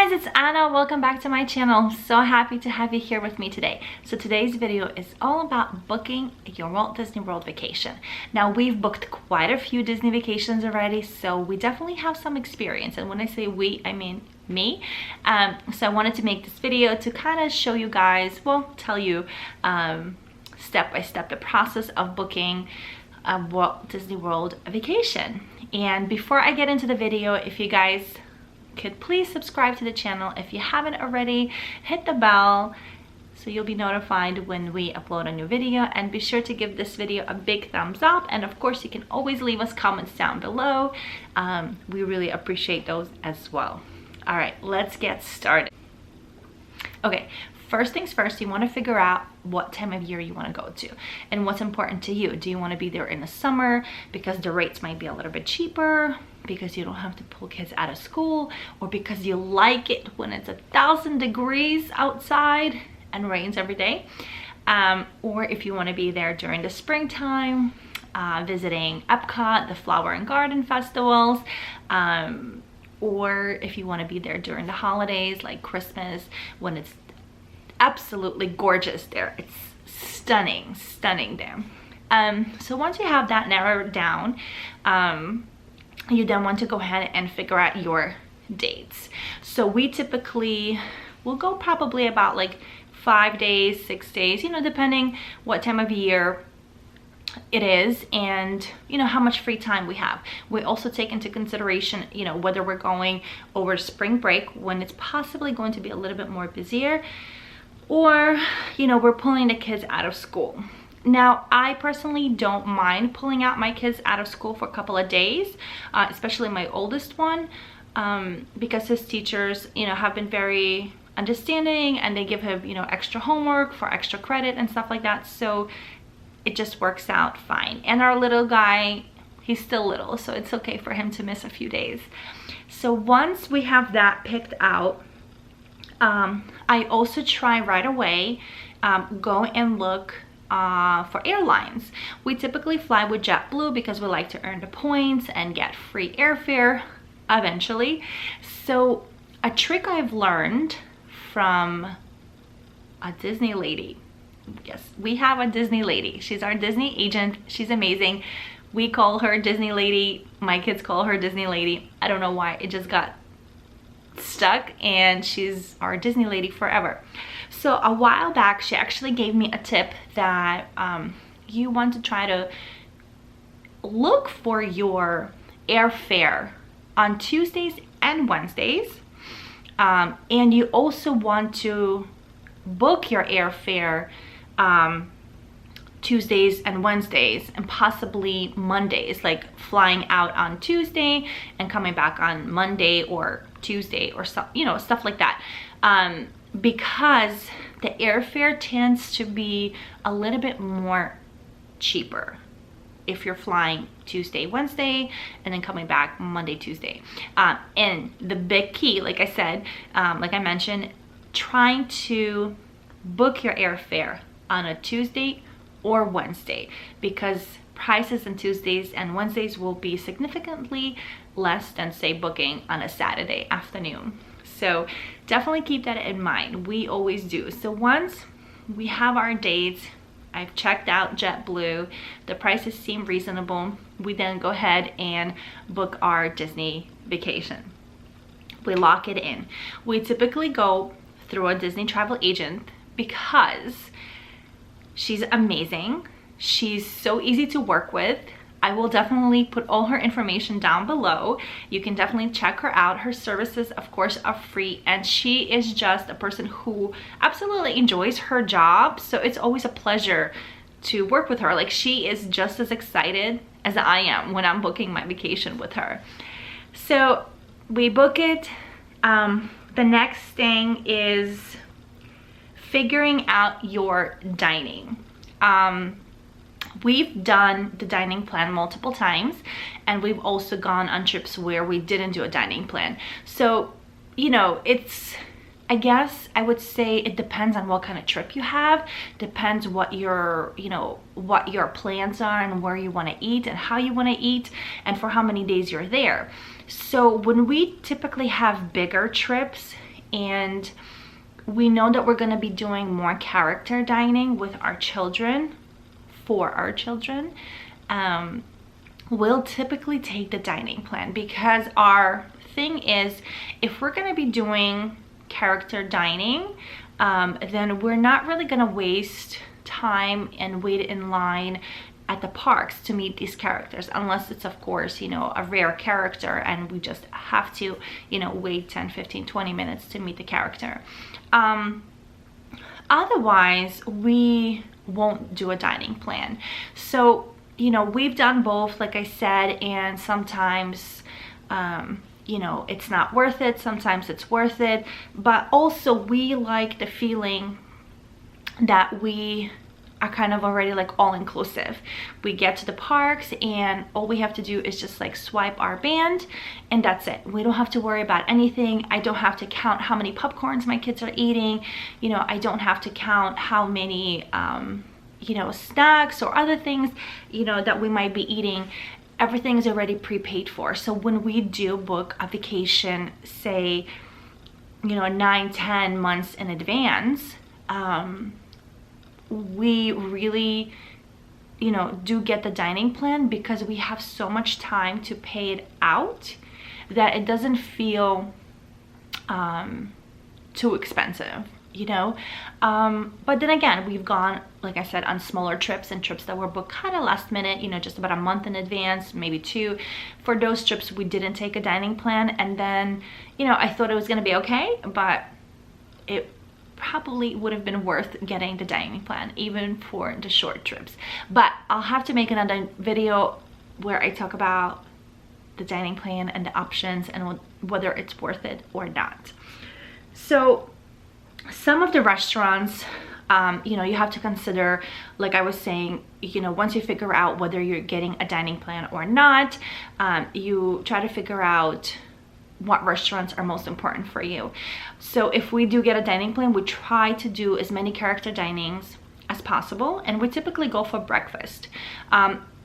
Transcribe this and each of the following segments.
guys, it's Anna. Welcome back to my channel. So happy to have you here with me today. So today's video is all about booking your Walt Disney World vacation. Now, we've booked quite a few Disney vacations already, so we definitely have some experience. And when I say we, I mean me. So I wanted to make this video to kind of show you guys, well, tell you step by step the process of booking a Walt Disney World vacation. And before I get into the video, if you guys could please subscribe to the channel. If you haven't already, hit the bell so you'll be notified when we upload a new video, and be sure to give this video a big thumbs up. And of course, you can always leave us comments down below. We really appreciate those as well. All right, let's get started. Okay, first things first, you want to figure out what time of year you want to go to and what's important to you. Do you want to be there in the summer because the rates might be a little bit cheaper, because you don't have to pull kids out of school, or because you like it when it's 1,000 degrees outside and rains every day? Or if you want to be there during the springtime, visiting Epcot, the Flower and Garden festivals, or if you want to be there during the holidays like Christmas, when it's absolutely gorgeous there. It's stunning there. So once you have that narrowed down, you then want to go ahead and figure out your dates. So we typically will go probably about like 5 days, 6 days, you know, depending what time of year it is and you know how much free time we have. We also take into consideration, you know, whether we're going over spring break when it's possibly going to be a little bit more busier, or you know, we're pulling the kids out of school. Now, I personally don't mind pulling out my kids out of school for a couple of days, especially my oldest one, because his teachers, you know, have been very understanding, and they give him, you know, extra homework for extra credit and stuff like that. So it just works out fine. And our little guy, he's still little, so it's okay for him to miss a few days. So once we have that picked out, I also try right away, go and look for airlines. We typically fly with JetBlue because we like to earn the points and get free airfare eventually. So a trick I've learned from a Disney lady. Yes, we have a Disney lady. She's our Disney agent. She's amazing. We call her Disney lady. My kids call her Disney lady. I don't know why. It just got stuck, and she's our Disney lady forever. So a while back, she actually gave me a tip that you want to try to look for your airfare on Tuesdays and Wednesdays, and you also want to book your airfare Tuesdays and Wednesdays, and possibly Mondays, like flying out on Tuesday and coming back on Monday or Tuesday, or so, you know, stuff like that, because the airfare tends to be a little bit more cheaper if you're flying Tuesday, Wednesday, and then coming back Monday, Tuesday. And the big key, like I said, like I mentioned, trying to book your airfare on a Tuesday or Wednesday, because prices on Tuesdays and Wednesdays will be significantly less than, say, booking on a Saturday afternoon. So definitely keep that in mind. We always do. So once we have our dates, I've checked out JetBlue, the prices seem reasonable, we then go ahead and book our Disney vacation. We lock it in. We typically go through a Disney travel agent because she's amazing. She's so easy to work with. I will definitely put all her information down below. You can definitely check her out. Her services, of course, are free, and she is just a person who absolutely enjoys her job. So it's always a pleasure to work with her. Like, she is just as excited as I am when I'm booking my vacation with her. So we book it. The next thing is figuring out your dining. We've done the dining plan multiple times, and we've also gone on trips where we didn't do a dining plan. So, you know, it's, I guess I would say it depends on what kind of trip you have, depends what your, you know, what your plans are and where you want to eat and how you want to eat and for how many days you're there. So when we typically have bigger trips, and we know that we're going to be doing more character dining with our children, for our children, we'll typically take the dining plan, because our thing is, if we're going to be doing character dining, then we're not really going to waste time and wait in line at the parks to meet these characters, unless it's, of course, you know, a rare character and we just have to, you know, wait 10, 15, 20 minutes to meet the character. Otherwise, we won't do a dining plan. So, you know, we've done both, like I said, and sometimes, you know, it's not worth it, sometimes it's worth it, but also we like the feeling that we are kind of already like all inclusive. We get to the parks and all we have to do is just like swipe our band and that's it. We don't have to worry about anything. I don't have to count how many popcorns my kids are eating. You know, I don't have to count how many, you know, snacks or other things, you know, that we might be eating. Everything is already prepaid for. So when we do book a vacation, say, you know, 9-10 months in advance, we really, you know, do get the dining plan, because we have so much time to pay it out that it doesn't feel too expensive, you know. But then again, we've gone, like I said, on smaller trips and trips that were booked kind of last minute, you know, just about a month in advance, maybe 2. For those trips, we didn't take a dining plan, and then, you know, I thought it was going to be okay, but it probably would have been worth getting the dining plan, even for the short trips. But I'll have to make another video where I talk about the dining plan and the options and whether it's worth it or not. So some of the restaurants, you know, you have to consider, like I was saying, you know, once you figure out whether you're getting a dining plan or not, you try to figure out what restaurants are most important for you. So if we do get a dining plan, we try to do as many character dinings as possible, and we typically go for breakfast.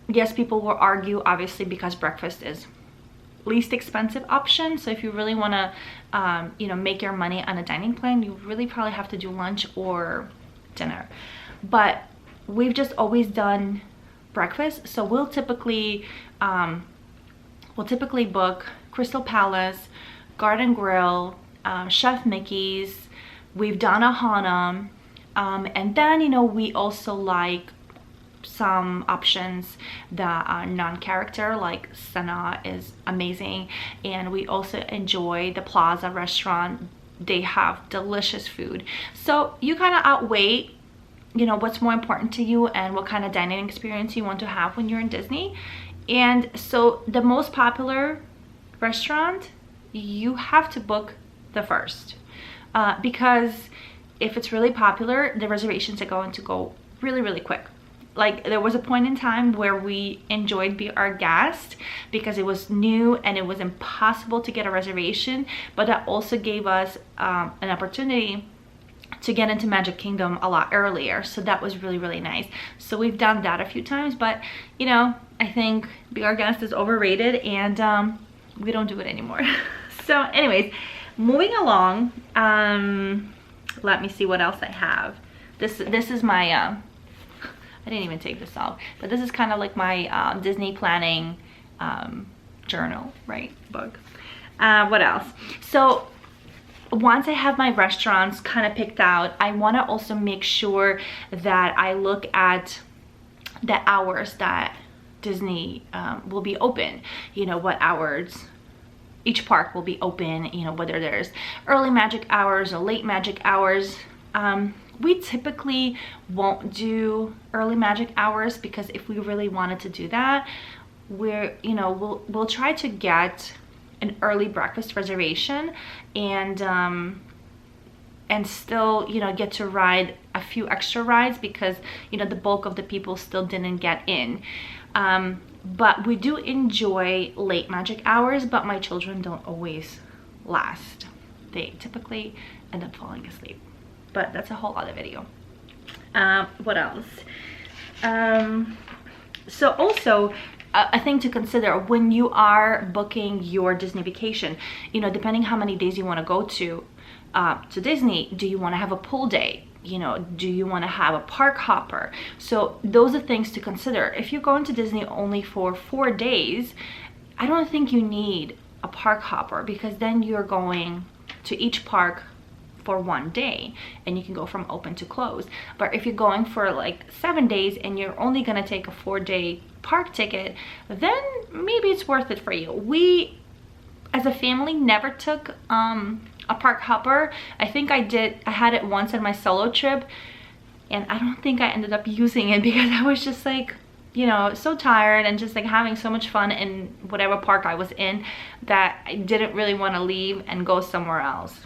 Yes, people will argue, obviously, because breakfast is least expensive option. So if you really want to, you know, make your money on a dining plan, you really probably have to do lunch or dinner. But we've just always done breakfast, so we'll typically book Crystal Palace, Garden Grill, Chef Mickey's. We've done a Hana, and then, you know, we also like some options that are non-character, like Sana is amazing, and we also enjoy the Plaza restaurant. They have delicious food. So you kind of outweigh, you know, what's more important to you and what kind of dining experience you want to have when you're in Disney. And so the most popular restaurant, you have to book the first, because if it's really popular, the reservations are going to go really, really quick. Like, there was a point in time where we enjoyed Be Our Guest because it was new and it was impossible to get a reservation, but that also gave us an opportunity to get into Magic Kingdom a lot earlier. So that was really, really nice. So we've done that a few times, but, you know, I think Be Our Guest is overrated, and we don't do it anymore. So anyways, moving along, let me see what else I have. This is my I didn't even take this off, but this is kind of like my Disney planning journal, right, book. What else? So once I have my restaurants kind of picked out, I want to also make sure that I look at the hours that Disney will be open. You know, what hours each park will be open, you know, whether there's early magic hours or late magic hours. We typically won't do early magic hours, because if we really wanted to do that, we're, you know, we'll try to get an early breakfast reservation and still, you know, get to ride a few extra rides, because, you know, the bulk of the people still didn't get in. But we do enjoy late magic hours, but my children don't always last. They typically end up falling asleep, but that's a whole other video. What else? So also, a thing to consider when you are booking your Disney vacation. You know, depending how many days you want to go to Disney, do you want to have a pool day? You know, do you want to have a park hopper? So those are things to consider. If you're going to Disney only for 4 days, I don't think you need a park hopper, because then you're going to each park for 1 day and you can go from open to close. But if you're going for like 7 days and you're only going to take a 4-day park ticket, then maybe it's worth it for you. We as a family never took a park hopper. I think I had it once on my solo trip, and I don't think I ended up using it because I was just like, you know, so tired and just like having so much fun in whatever park I was in that I didn't really want to leave and go somewhere else.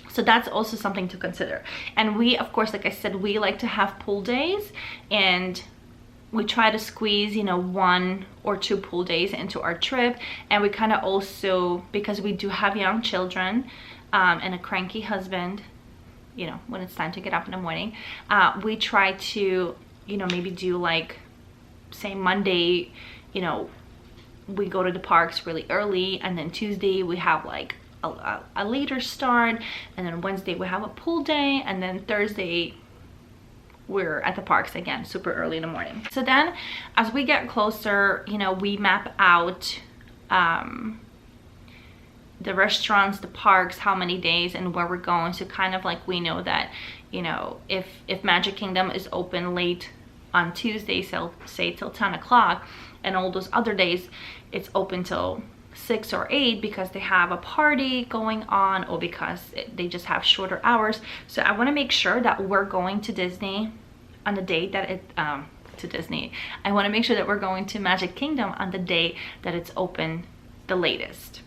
So that's also something to consider. And we, of course, like I said, we like to have pool days, and we try to squeeze, you know, 1 or 2 pool days into our trip. And we kind of also, because we do have young children and a cranky husband, you know, when it's time to get up in the morning, we try to, you know, maybe do like, say Monday, you know, we go to the parks really early, and then Tuesday we have like a later start, and then Wednesday we have a pool day, and then Thursday we're at the parks again super early in the morning. So then as we get closer, you know, we map out the restaurants, the parks, how many days and where we're going. So kind of like we know that, you know, if Magic Kingdom is open late on Tuesday, so say till 10 o'clock, and all those other days it's open till 6 or 8 because they have a party going on, or because they just have shorter hours. So I want to make sure that we're going to Disney on the day that it I want to make sure that we're going to Magic Kingdom on the day that it's open the latest.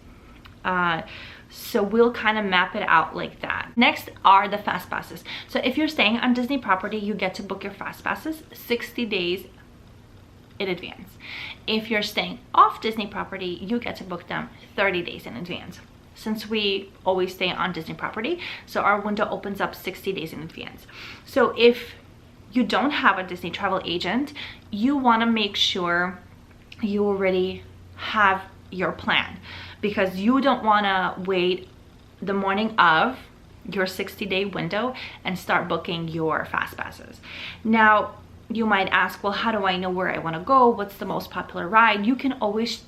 So we'll kind of map it out like that. Next are the fast passes. So if you're staying on Disney property, you get to book your fast passes 60 days in advance. If you're staying off Disney property, you get to book them 30 days in advance. Since we always stay on Disney property, so our window opens up 60 days in advance. So if you don't have a Disney travel agent, you want to make sure you already have your plan, because you don't want to wait the morning of your 60-day window and start booking your fast passes. Now you might ask, well, how do I know where I want to go? What's the most popular ride? You can always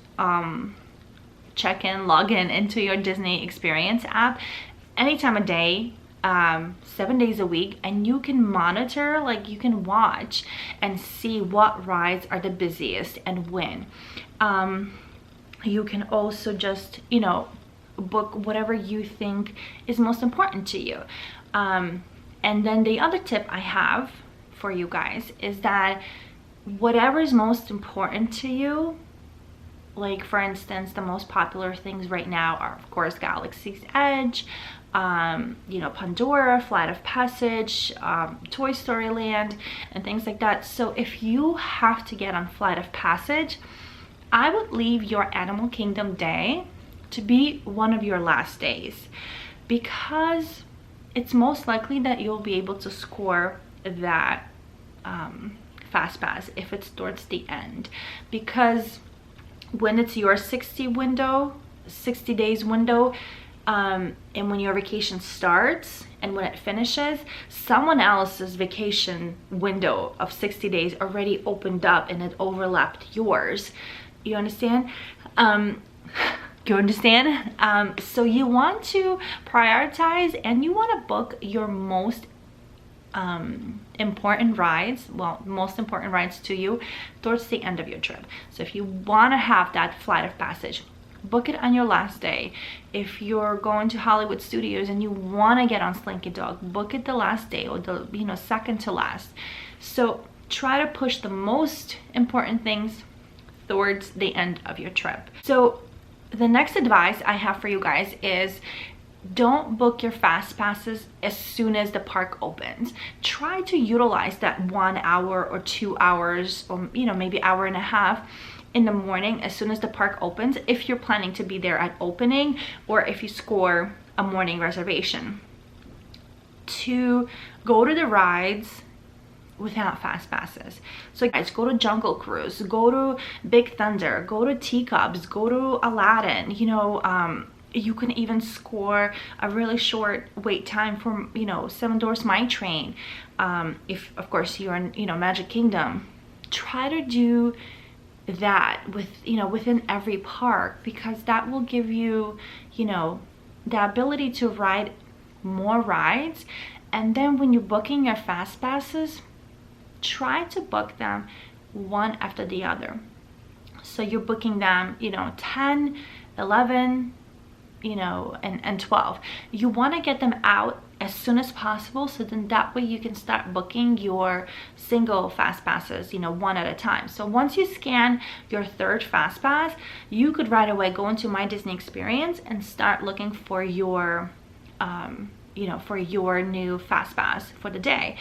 check in, log in into your Disney Experience app any time of day, 7 days a week, and you can monitor, like you can watch and see what rides are the busiest and when. You can also just, you know, book whatever you think is most important to you. And then the other tip I have for you guys is that whatever is most important to you, like for instance, the most popular things right now are of course Galaxy's Edge, you know, Pandora, Flight of Passage, Toy Story Land, and things like that. So if you have to get on Flight of Passage, I would leave your Animal Kingdom day to be one of your last days, because it's most likely that you'll be able to score that fast pass if it's towards the end. Because when it's your 60 days window, and when your vacation starts and when it finishes, someone else's vacation window of 60 days already opened up and it overlapped yours. You understand? You understand? So you want to prioritize, and you want to book your most important rides, well, most important rides to you towards the end of your trip. So if you want to have that Flight of Passage, book it on your last day. If you're going to Hollywood Studios and you want to get on Slinky Dog, book it the last day, or the, you know, second to last. So try to push the most important things towards the end of your trip. So the next advice I have for you guys is, don't book your fast passes as soon as the park opens. Try to utilize that 1 hour or 2 hours, or you know, maybe hour and a half in the morning as soon as the park opens, if you're planning to be there at opening, or if you score a morning reservation, to go to the rides without fast passes. So guys, go to Jungle Cruise, go to Big Thunder, go to Teacups, go to Aladdin. You know, you can even score a really short wait time for, you know, Seven Dwarfs Mine Train. If of course you're in, you know, Magic Kingdom, try to do that with, you know, within every park, because that will give you, you know, the ability to ride more rides. And then when you're booking your fast passes, try to book them one after the other. So you're booking them, you know, 10, 11, you know, and 12. You want to get them out as soon as possible, so then that way you can start booking your single fast passes, you know, one at a time. So once you scan your third fast pass, you could right away go into My Disney Experience and start looking for your you know, for your new fast pass for the day.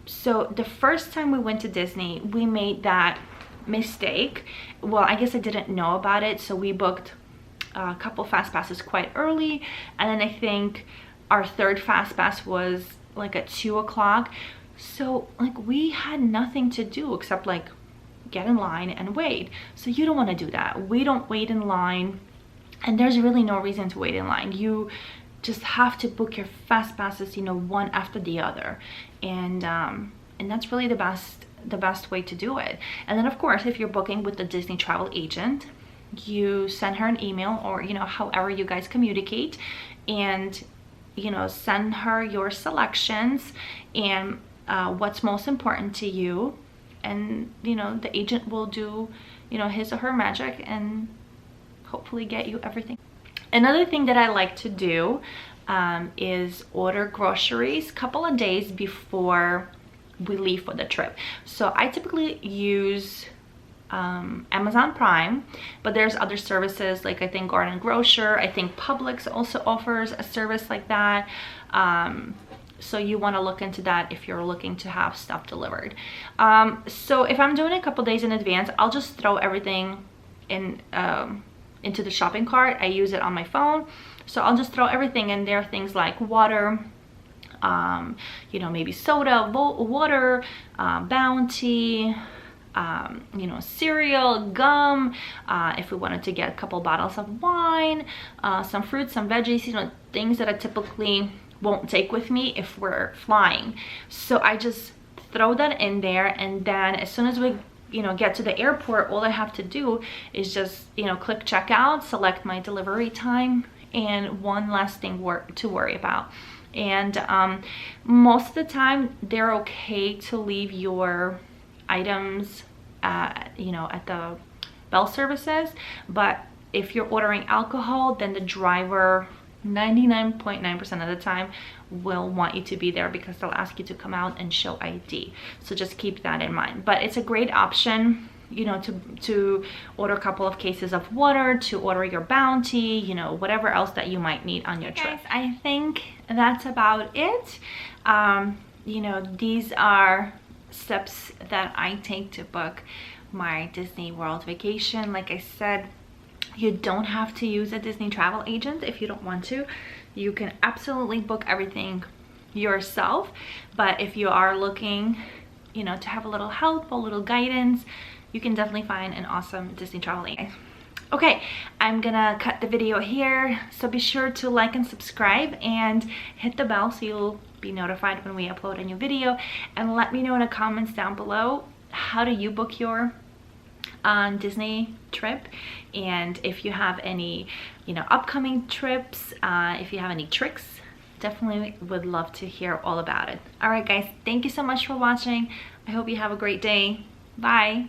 So the first time we went to Disney, we made that mistake. Well, I guess I didn't know about it, so we booked a couple fast passes quite early, and then I think our third fast pass was like at 2 o'clock. So like we had nothing to do except like get in line and wait. So you don't want to do that. We don't wait in line, and there's really no reason to wait in line. You just have to book your fast passes, you know, one after the other, and that's really the best way to do it. And then of course, if you're booking with the Disney travel agent, you send her an email, or, you know, however you guys communicate, and, you know, send her your selections and what's most important to you, and, you know, the agent will do, you know, his or her magic and hopefully get you everything. Another thing that I like to do is order groceries a couple of days before we leave for the trip. So I typically use Amazon Prime, but there's other services, like I think Garden Grocer, I think Publix also offers a service like that. So you want to look into that if you're looking to have stuff delivered. So if I'm doing it a couple days in advance, I'll just throw everything in into the shopping cart. I use it on my phone, so I'll just throw everything in there. Things like water, you know, maybe soda, water, Bounty, you know, cereal, gum, if we wanted to get a couple bottles of wine, some fruits, some veggies, you know, things that I typically won't take with me if we're flying. So I just throw that in there, and then as soon as we, you know, get to the airport, all I have to do is just, you know, click checkout, select my delivery time, and one less thing to worry about. And most of the time they're okay to leave your items you know, at the bell services, but if you're ordering alcohol, then the driver 99.9% of the time will want you to be there, because they'll ask you to come out and show ID. So just keep that in mind. But it's a great option, you know, to order a couple of cases of water, to order your Bounty, you know, whatever else that you might need on your trip. Guys, I think that's about it. You know, these are steps that I take to book my Disney World vacation. Like I said, you don't have to use a Disney travel agent if you don't want to. You can absolutely book everything yourself, but if you are looking, you know, to have a little help, a little guidance, you can definitely find an awesome Disney travel agent. Okay, I'm gonna cut the video here, so be sure to like and subscribe and hit the bell so you'll be notified when we upload a new video. And let me know in the comments down below, how do you book your Disney trip, and if you have any, you know, upcoming trips, if you have any tricks, definitely would love to hear all about it. All right guys, thank you so much for watching. I hope you have a great day. Bye.